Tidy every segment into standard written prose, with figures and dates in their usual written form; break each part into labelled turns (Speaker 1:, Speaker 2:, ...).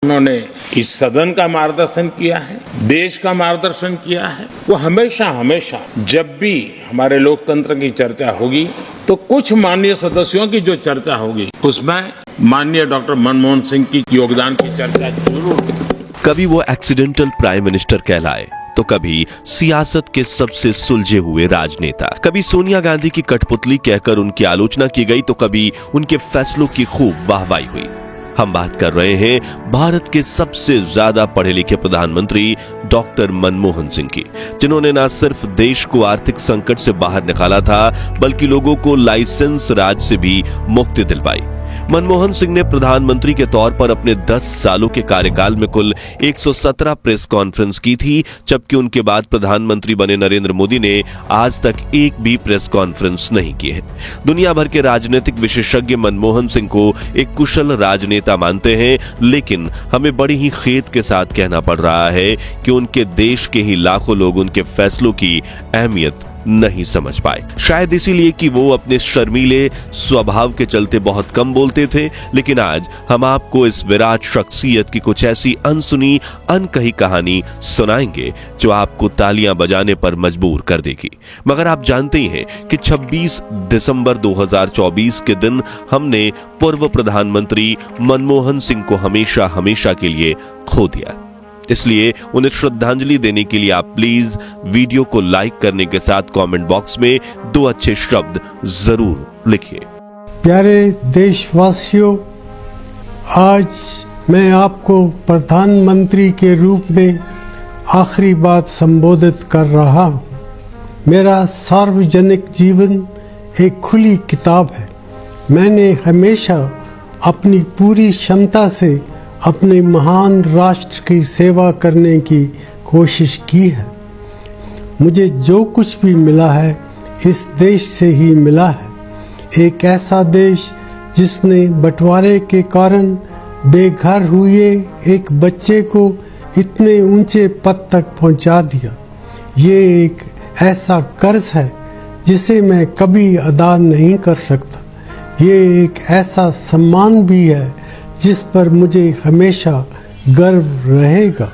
Speaker 1: उन्होंने इस सदन का मार्गदर्शन किया है, देश का मार्गदर्शन किया है। वो हमेशा हमेशा जब भी हमारे लोकतंत्र की चर्चा होगी तो कुछ माननीय सदस्यों की जो चर्चा होगी उसमें माननीय डॉक्टर मनमोहन सिंह की योगदान की चर्चा जरूर होगी।
Speaker 2: कभी वो एक्सीडेंटल प्राइम मिनिस्टर कहलाए तो कभी सियासत के सबसे सुलझे हुए राजनेता, कभी सोनिया गांधी की कठपुतली कहकर उनकी आलोचना की गई तो कभी उनके फैसलों की खूब वाहवाही हुई। हम बात कर रहे हैं भारत के सबसे ज्यादा पढ़े लिखे प्रधानमंत्री डॉक्टर मनमोहन सिंह की, जिन्होंने न सिर्फ देश को आर्थिक संकट से बाहर निकाला था बल्कि लोगों को लाइसेंस राज से भी मुक्ति दिलवाई। मनमोहन सिंह ने प्रधानमंत्री के तौर पर अपने 10 सालों के कार्यकाल में कुल 117 प्रेस कॉन्फ्रेंस की थी, जबकि उनके बाद प्रधानमंत्री बने नरेंद्र मोदी ने आज तक एक भी प्रेस कॉन्फ्रेंस नहीं की है। दुनिया भर के राजनीतिक विशेषज्ञ मनमोहन सिंह को एक कुशल राजनेता मानते हैं, लेकिन हमें बड़ी ही खेद के साथ कहना पड़ रहा है कि उनके देश के ही लाखों लोग उनके फैसलों की अहमियत नहीं समझ पाए। शायद इसीलिए कि वो अपने शर्मीले स्वभाव के चलते बहुत कम बोलते थे, लेकिन आज हम आपको इस विराट शख्सियत की कुछ ऐसी अनसुनी अनकही कहानी सुनाएंगे जो आपको तालियां बजाने पर मजबूर कर देगी। मगर आप जानते ही हैं कि 26 दिसंबर 2024 के दिन हमने पूर्व प्रधानमंत्री मनमोहन सिंह को हमेशा हमेशा के लिए खो दिया। इसलिए उन्हें श्रद्धांजलि देने के लिए आप प्लीज वीडियो को लाइक करने के साथ कमेंट बॉक्स में 2 अच्छे शब्द जरूर लिखिए।
Speaker 3: प्यारे देशवासियों, आज मैं आपको प्रधानमंत्री के रूप में आखिरी बात संबोधित कर रहा हूँ। मेरा सार्वजनिक जीवन एक खुली किताब है। मैंने हमेशा अपनी पूरी क्षमता से अपने महान राष्ट्र की सेवा करने की कोशिश की है। मुझे जो कुछ भी मिला है इस देश से ही मिला है। एक ऐसा देश जिसने बंटवारे के कारण बेघर हुए एक बच्चे को इतने ऊंचे पद तक पहुंचा दिया। ये एक ऐसा कर्ज है जिसे मैं कभी अदा नहीं कर सकता। ये एक ऐसा सम्मान भी है जिस पर मुझे हमेशा गर्व रहेगा।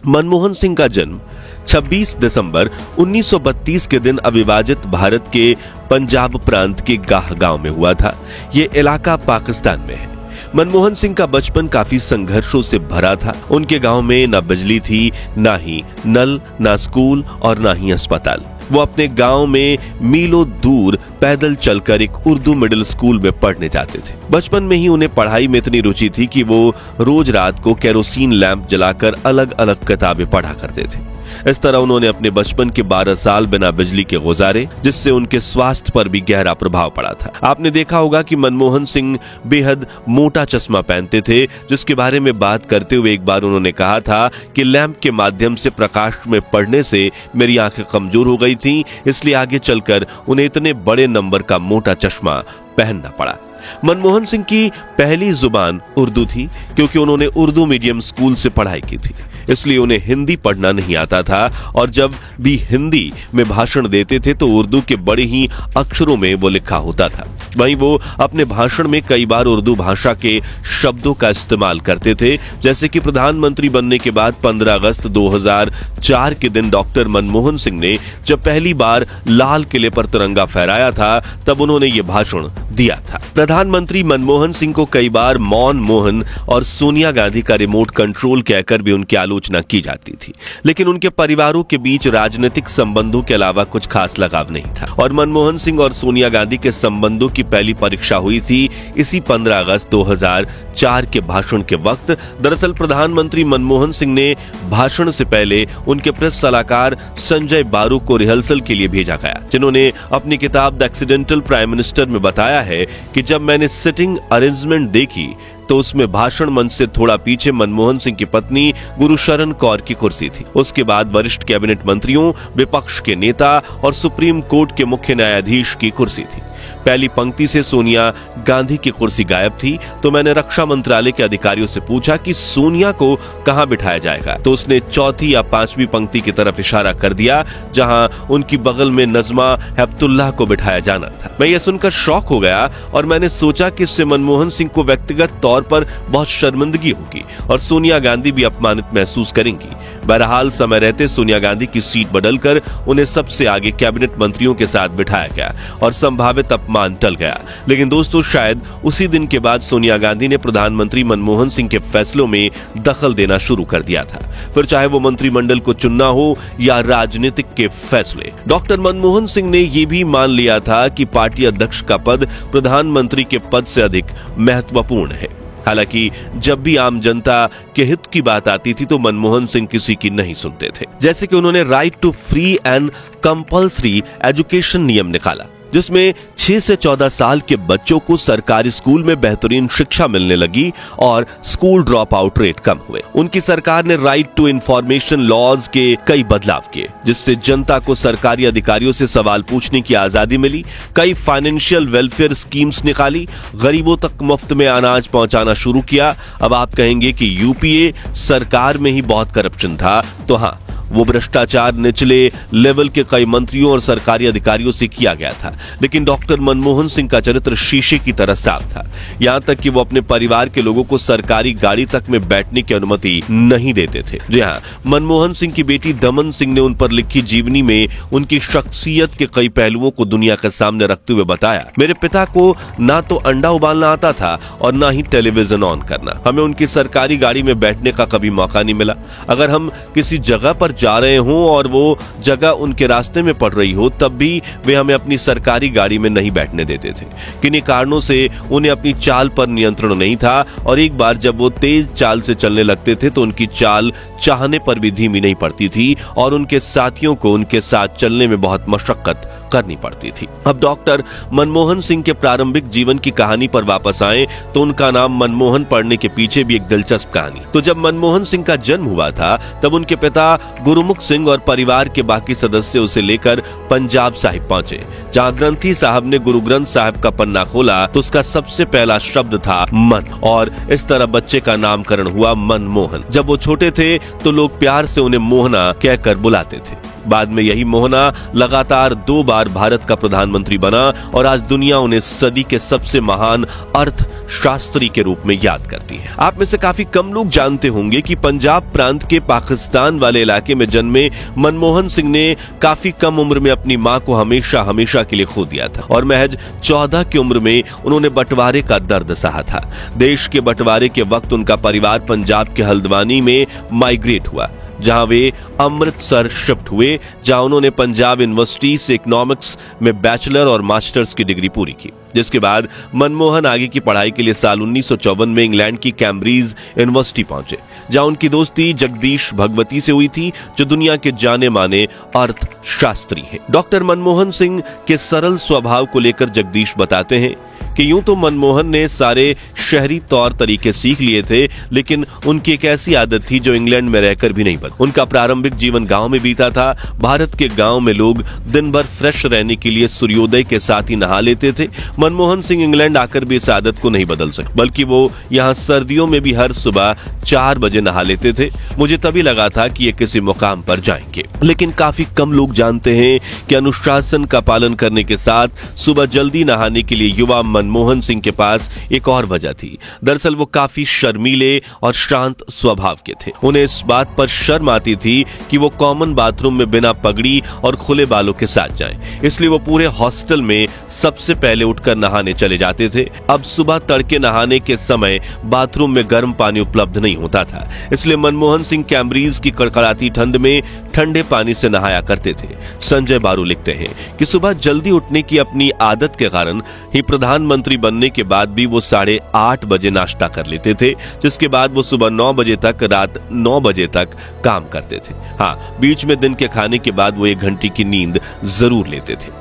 Speaker 2: मनमोहन सिंह का जन्म 26 दिसंबर 1932 के दिन अविभाजित भारत के पंजाब प्रांत के गाह गांव में हुआ था। ये इलाका पाकिस्तान में है। मनमोहन सिंह का बचपन काफी संघर्षों से भरा था। उनके गांव में ना बिजली थी, ना ही नल, ना स्कूल और ना ही अस्पताल। वो अपने गांव में मीलों दूर पैदल चलकर एक उर्दू मिडिल स्कूल में पढ़ने जाते थे। बचपन में ही उन्हें पढ़ाई में इतनी रुचि थी कि वो रोज रात को केरोसिन लैंप जलाकर अलग अलग किताबें पढ़ा करते थे। इस तरह उन्होंने अपने बचपन के 12 साल बिना बिजली के गुजारे, जिससे उनके स्वास्थ्य पर भी गहरा प्रभाव पड़ा था। आपने देखा होगा कि मनमोहन सिंह बेहद मोटा चश्मा पहनते थे, जिसके बारे में बात करते हुए एक बार उन्होंने कहा था कि लैंप के माध्यम से प्रकाश में पढ़ने से मेरी आंखें कमजोर हो गई थी, इसलिए आगे चलकर उन्हें इतने बड़े नंबर का मोटा चश्मा पहनना पड़ा। मनमोहन सिंह की पहली जुबान उर्दू थी, क्योंकि उन्होंने उर्दू मीडियम स्कूल से पढ़ाई की थी, इसलिए उन्हें हिंदी पढ़ना नहीं आता था और जब भी हिंदी में भाषण देते थे तो उर्दू के बड़े ही अक्षरों में वो लिखा होता था। वहीं वो अपने भाषण में कई बार उर्दू भाषा के शब्दों का इस्तेमाल करते थे, जैसे कि प्रधानमंत्री बनने के बाद 15 अगस्त 2004 के दिन डॉक्टर मनमोहन सिंह ने जब पहली बार लाल किले पर तिरंगा फहराया था, तब उन्होंने ये भाषण दिया था। प्रधानमंत्री मनमोहन सिंह को कई बार मौन मोहन और सोनिया गांधी का रिमोट कंट्रोल कहकर भी उनकी आलोचना की जाती थी, लेकिन उनके परिवारों के बीच राजनीतिक संबंधों के अलावा कुछ खास लगाव नहीं था और मनमोहन सिंह और सोनिया गांधी के संबंधों की पहली परीक्षा हुई थी इसी 15 अगस्त 2004 के भाषण के वक्त। दरअसल प्रधानमंत्री मनमोहन सिंह ने भाषण से पहले उनके प्रेस सलाहकार संजय बारू को रिहर्सल के लिए भेजा गया, जिन्होंने अपनी किताब द एक्सीडेंटल प्राइम मिनिस्टर में बताया है कि जब मैंने सिटिंग अरेंजमेंट देखी तो उसमें भाषण मंच से थोड़ा पीछे मनमोहन सिंह की पत्नी गुरुशरण कौर की कुर्सी थी। उसके बाद वरिष्ठ कैबिनेट मंत्रियों, विपक्ष के नेता और सुप्रीम कोर्ट के मुख्य न्यायाधीश की कुर्सी थी। पहली पंक्ति से सोनिया गांधी की कुर्सी गायब थी, तो मैंने रक्षा मंत्रालय के अधिकारियों से पूछा कि सोनिया को कहां बिठाया जाएगा, तो उसने चौथी या पांचवी पंक्ति की तरफ इशारा कर दिया जहां उनकी बगल में नजमा हेपतुल्लाह को बिठाया जाना था। मैं यह सुनकर शॉक हो गया और मैंने सोचा कि इससे मनमोहन सिंह को व्यक्तिगत तौर पर बहुत शर्मिंदगी होगी और सोनिया गांधी भी अपमानित महसूस करेंगी। बहरहाल समय रहते सोनिया गांधी की सीट बदलकर उन्हें सबसे आगे कैबिनेट मंत्रियों के साथ बिठाया गया और संभावित अपमान टल गया। लेकिन दोस्तों, शायद उसी दिन के बाद सोनिया गांधी ने प्रधानमंत्री मनमोहन सिंह के फैसलों में दखल देना शुरू कर दिया था, फिर चाहे वो मंत्रिमंडल को चुनना हो या राजनीतिक के फैसले। डॉक्टर मनमोहन सिंह ने यह भी मान लिया था कि पार्टी अध्यक्ष का पद प्रधानमंत्री के पद से अधिक महत्वपूर्ण है। हालांकि जब भी आम जनता के हित की बात आती थी तो मनमोहन सिंह किसी की नहीं सुनते थे। जैसे कि उन्होंने right to free and compulsory education नियम निकाला, जिसमें 6 से 14 साल के बच्चों को सरकारी स्कूल में बेहतरीन शिक्षा मिलने लगी और स्कूल ड्रॉप आउट रेट कम हुए। उनकी सरकार ने राइट टू इंफॉर्मेशन लॉज के कई बदलाव किए, जिससे जनता को सरकारी अधिकारियों से सवाल पूछने की आजादी मिली। कई फाइनेंशियल वेलफेयर स्कीम्स निकाली, गरीबों तक मुफ्त में अनाज पहुंचाना शुरू किया। अब आप कहेंगे कि यूपीए सरकार में ही बहुत करप्शन था, तो हाँ, वो भ्रष्टाचार निचले लेवल के कई मंत्रियों और सरकारी अधिकारियों से किया गया था, लेकिन डॉक्टर मनमोहन सिंह का चरित्र शीशे की तरह साफ था। यहां तक कि वो अपने परिवार के लोगों को सरकारी गाड़ी तक में बैठने की अनुमति नहीं देते थे। जी हां, मनमोहन सिंह की बेटी दमन सिंह ने उन पर लिखी जीवनी में उनकी शख्सियत के कई पहलुओं को दुनिया के सामने रखते हुए बताया, मेरे पिता को ना तो अंडा उबालना आता था और ना ही टेलीविजन ऑन करना। हमें उनकी सरकारी गाड़ी में बैठने का कभी मौका नहीं मिला। अगर हम किसी जगह पर जा रहे हों और वो जगह उनके रास्ते में पड़ रही हो, तब भी वे हमें अपनी सरकारी गाड़ी में नहीं बैठने देते थे। किन्हीं कारणों से उन्हें अपनी चाल पर नियंत्रण नहीं था और एक बार जब वो तेज चाल से चलने लगते थे तो उनकी चाल चाहने पर भी धीमी नहीं पड़ती थी और उनके साथियों को उनके साथ चलने में बहुत मशक्कत करनी पड़ती थी। अब डॉक्टर मनमोहन सिंह के प्रारंभिक जीवन की कहानी पर वापस आएं तो उनका नाम मनमोहन पड़ने के पीछे भी एक दिलचस्प कहानी। तो जब मनमोहन सिंह का जन्म हुआ था तब उनके पिता गुरुमुख सिंह और परिवार के बाकी सदस्य उसे लेकर पंजाब साहिब पहुंचे, जहां ग्रंथी साहब ने गुरु ग्रंथ साहब का पन्ना खोला तो उसका सबसे पहला शब्द था मन, और इस तरह बच्चे का नामकरण हुआ मनमोहन। जब वो छोटे थे तो लोग प्यार से उन्हें मोहना कहकर बुलाते थे। बाद में यही मोहना लगातार 2 बार भारत का प्रधानमंत्री बना और आज दुनिया उन्हें सदी के सबसे महान अर्थशास्त्री के रूप में याद करती है। आप में से काफी कम लोग जानते होंगे कि पंजाब प्रांत के पाकिस्तान वाले इलाके में जन्मे मनमोहन सिंह ने काफी कम उम्र में अपनी मां को हमेशा के लिए खो दिया था और महज 14 की उम्र में उन्होंने बंटवारे का दर्द सहा था। देश के बंटवारे के वक्त उनका परिवार पंजाब के हल्द्वानी में माइग्रेट हुआ, जहां वे अमृतसर शिफ्ट हुए, जहां उन्होंने पंजाब यूनिवर्सिटी से इकोनॉमिक्स में बैचलर और मास्टर्स की डिग्री पूरी की। जिसके बाद मनमोहन आगे की पढ़ाई के लिए साल 1954 में इंग्लैंड की कैम्ब्रिज यूनिवर्सिटी पहुंचे, जहां उनकी दोस्ती जगदीश भगवती से हुई थी, जो दुनिया के जाने माने अर्थशास्त्री हैं। डॉक्टर मनमोहन सिंह के सरल स्वभाव को लेकर जगदीश बताते हैं कि यूं तो मनमोहन ने सारे शहरी तौर तरीके सीख लिए थे, लेकिन उनकी एक ऐसी आदत थी जो इंग्लैंड में रहकर भी नहीं बदली। उनका प्रारंभिक जीवन गांव में बीता था। भारत के गांव में लोग दिन भर फ्रेश रहने के लिए सूर्योदय के साथ ही नहा लेते थे। मनमोहन सिंह इंग्लैंड आकर भी इस आदत को नहीं बदल सके, बल्कि वो यहाँ सर्दियों में भी हर सुबह 4 बजे नहा लेते थे। मुझे तभी लगा था कि ये किसी मुकाम पर जाएंगे, लेकिन काफी कम लोग जानते हैं कि अनुशासन का पालन करने के साथ सुबह जल्दी नहाने के लिए युवा मनमोहन सिंह के पास एक और वजह थी। दरअसल वो काफी शर्मीले और शांत स्वभाव के थे। उन्हें इस बात पर शर्म आती थी कि वो कॉमन बाथरूम में बिना पगड़ी और खुले बालों के साथ जाएं, इसलिए वो पूरे हॉस्टल में सबसे पहले उठकर नहाने चले जाते थे। अब सुबह तड़के नहाने के समय बाथरूम में गर्म पानी उपलब्ध नहीं होता था, इसलिए मनमोहन सिंह कैम्ब्रिज की कड़कड़ाती ठंड में ठंडे पानी से नहाया करते थे। संजय बारू लिखते हैं कि सुबह जल्दी उठने की अपनी आदत के कारण ही प्रधानमंत्री बनने के बाद भी वो 8:30 बजे नाश्ता कर लेते थे, जिसके बाद वो सुबह 9 बजे तक रात 9 बजे तक काम करते थे। हाँ, बीच में दिन के खाने के बाद वो 1 घंटे की नींद जरूर लेते थे।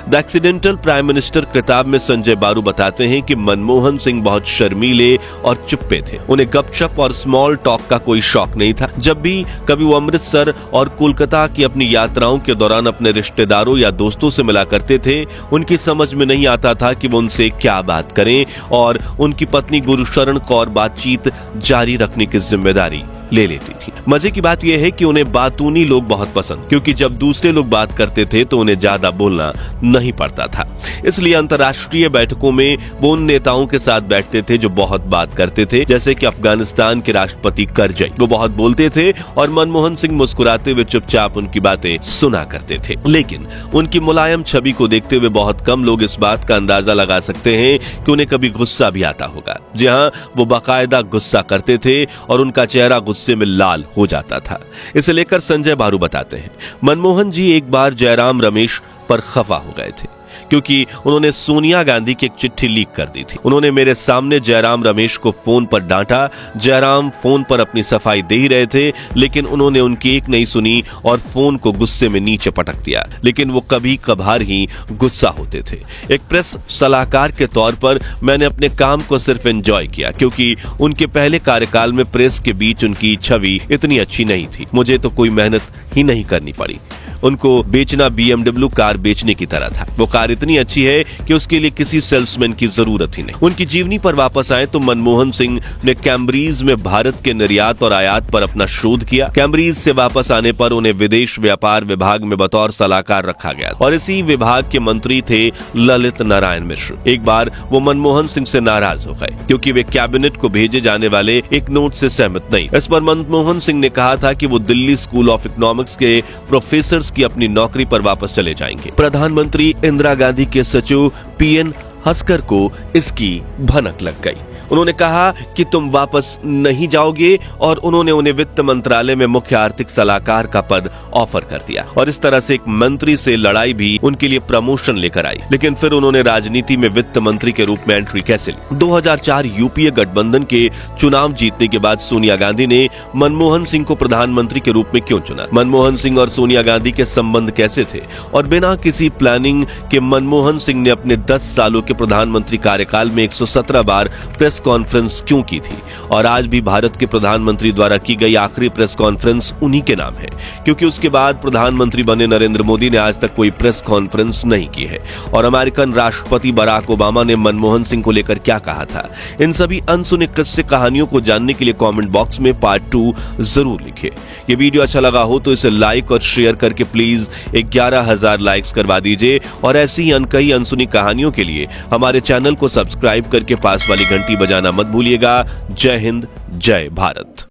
Speaker 2: द एक्सीडेंटल प्राइम मिनिस्टर किताब में संजय बारू बताते हैं कि मनमोहन सिंह बहुत शर्मीले और चुप्पे थे। उन्हें गपशप और स्मॉल टॉक का कोई शौक नहीं था। जब भी कभी वो अमृतसर और कोलकाता की अपनी यात्राओं के दौरान अपने रिश्तेदारों या दोस्तों से मिला करते थे, उनकी समझ में नहीं आता था कि वो उनसे क्या बात करें, और उनकी पत्नी गुरुशरण कौर बातचीत जारी रखने की जिम्मेदारी ले लेती थी। मजे की बात यह है कि उन्हें बातूनी लोग बहुत पसंद, क्योंकि जब दूसरे लोग बात करते थे तो उन्हें ज्यादा बोलना नहीं पड़ता था। इसलिए अंतर्राष्ट्रीय बैठकों में वो उन नेताओं के साथ बैठते थे जो बहुत बात करते थे, जैसे कि अफगानिस्तान के राष्ट्रपति करजई। वो बहुत बोलते थे और मनमोहन सिंह मुस्कुराते हुए चुपचाप उनकी बातें सुना करते थे। लेकिन उनकी मुलायम छवि को देखते हुए बहुत कम लोग इस बात का अंदाजा लगा सकते हैं कि उन्हें कभी गुस्सा भी आता होगा। जी हां, वो बाकायदा गुस्सा करते थे और उनका चेहरा गुस्से में लाल हो जाता था। इसे लेकर संजय बारू बताते हैं, मनमोहन जी एक बार जयराम रमेश पर खफा हो गए थे क्योंकि उन्होंने सोनिया गांधी की एक चिट्ठी लीक कर दी थी। उन्होंने मेरे सामने जयराम रमेश को फोन पर डांटा। जयराम फोन पर अपनी सफाई दे ही रहे थे, लेकिन उन्होंने उनकी एक नहीं सुनी और फोन को गुस्से में नीचे पटक दिया। लेकिन वो कभी कभार ही गुस्सा होते थे। एक प्रेस सलाहकार के तौर पर मैंने अपने काम को सिर्फ एंजॉय किया, क्योंकि उनके पहले कार्यकाल में प्रेस के बीच उनकी छवि इतनी अच्छी नहीं थी। मुझे तो कोई मेहनत ही नहीं करनी पड़ी। उनको बेचना BMW कार बेचने की तरह था। वो कार इतनी अच्छी है कि उसके लिए किसी सेल्समैन की जरूरत ही नहीं। उनकी जीवनी पर वापस आए तो मनमोहन सिंह ने कैम्ब्रिज में भारत के निर्यात और आयात पर अपना शोध किया। कैम्ब्रिज से वापस आने पर उन्हें विदेश व्यापार विभाग में बतौर सलाहकार रखा गया और इसी विभाग के मंत्री थे ललित नारायण मिश्र। एक बार वो मनमोहन सिंह से नाराज हो गए क्योंकि वे कैबिनेट को भेजे जाने वाले एक नोट से सहमत नहीं। इस पर मनमोहन सिंह ने कहा था कि वो दिल्ली स्कूल ऑफ इकोनॉमिक्स के प्रोफेसर की अपनी नौकरी पर वापस चले जाएंगे। प्रधानमंत्री इंदिरा गांधी के सचिव PN हस्कर को इसकी भनक लग गई। उन्होंने कहा कि तुम वापस नहीं जाओगे और उन्होंने उन्हें वित्त मंत्रालय में मुख्य आर्थिक सलाहकार का पद ऑफर कर दिया और इस तरह से एक मंत्री से लड़ाई भी उनके लिए प्रमोशन लेकर आई। लेकिन फिर उन्होंने राजनीति में वित्त मंत्री के रूप में एंट्री कैसे ली? 2004 यूपीए गठबंधन के चुनाव जीतने के बाद सोनिया गांधी ने मनमोहन सिंह को प्रधानमंत्री के रूप में क्यों चुना? मनमोहन सिंह और सोनिया गांधी के संबंध कैसे थे? और बिना किसी प्लानिंग के मनमोहन सिंह ने अपने 10 सालों के प्रधानमंत्री कार्यकाल में 117 बार प्रेस कॉन्फ्रेंस क्यों की थी? और आज भी भारत के प्रधानमंत्री द्वारा की गई आखिरी प्रेस कॉन्फ्रेंस उन्हीं के नाम है, क्योंकि उसके बाद प्रधानमंत्री बने नरेंद्र मोदी ने आज तक कोई प्रेस कॉन्फ्रेंस नहीं की है। और अमेरिकन राष्ट्रपति बराक ओबामा ने मनमोहन सिंह को लेकर क्या कहा था? इन सभी अनसुने किस्से कहानियों को जानने के लिए कमेंट बॉक्स में पार्ट 2 जरूर लिखिए। ये वीडियो अच्छा लगा हो तो इसे लाइक और शेयर करके प्लीज 11,000 लाइक्स करवा दीजिए और ऐसी ही अनकही अनसुनी कहानियों के लिए हमारे चैनल को सब्सक्राइब करके पास वाली घंटी बजाना मत भूलिएगा। जय हिंद, जय भारत।